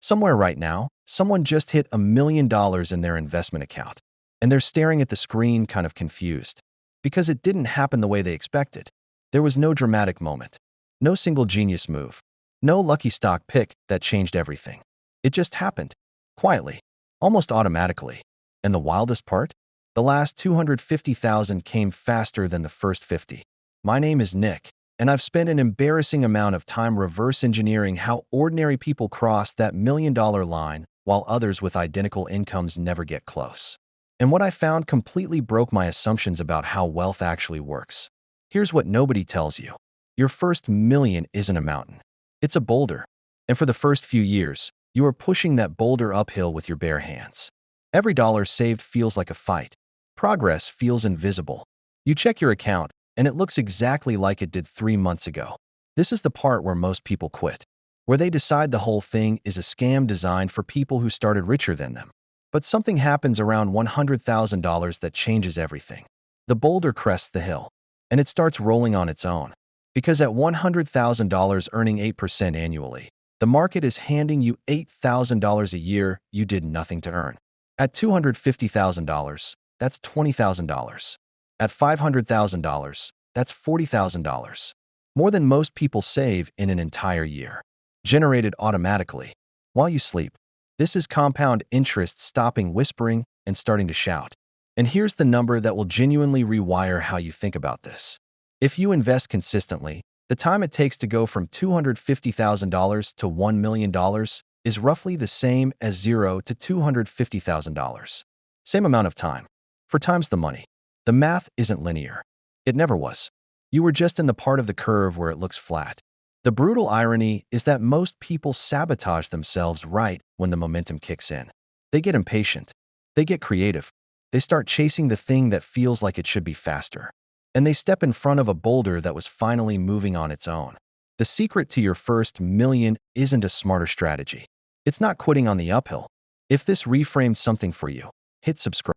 Somewhere right now, someone just hit $1 million in their investment account, and they're staring at the screen kind of confused because it didn't happen the way they expected. There was no dramatic moment, no single genius move, no lucky stock pick that changed everything. It just happened, quietly, almost automatically. And the wildest part? The last 250,000 came faster than the first 50. My name is Nick, and I've spent an embarrassing amount of time reverse engineering how ordinary people cross that $1 million line while others with identical incomes never get close. And what I found completely broke my assumptions about how wealth actually works. Here's what nobody tells you. Your first million isn't a mountain. It's a boulder. And for the first few years, you are pushing that boulder uphill with your bare hands. Every dollar saved feels like a fight. Progress feels invisible. You check your account, and it looks exactly like it did 3 months ago. This is the part where most people quit, where they decide the whole thing is a scam designed for people who started richer than them. But something happens around $100,000 that changes everything. The boulder crests the hill, and it starts rolling on its own. Because at $100,000 earning 8% annually, the market is handing you $8,000 a year you did nothing to earn. At $250,000, that's $20,000. At $500,000, that's $40,000. More than most people save in an entire year. Generated automatically, while you sleep. This is compound interest stopping whispering and starting to shout. And here's the number that will genuinely rewire how you think about this. If you invest consistently, the time it takes to go from $250,000 to $1 million is roughly the same as $0 to $250,000. Same amount of time. 4 times the money. The math isn't linear. It never was. You were just in the part of the curve where it looks flat. The brutal irony is that most people sabotage themselves right when the momentum kicks in. They get impatient. They get creative. They start chasing the thing that feels like it should be faster. And they step in front of a boulder that was finally moving on its own. The secret to your first million isn't a smarter strategy. It's not quitting on the uphill. If this reframed something for you, hit subscribe.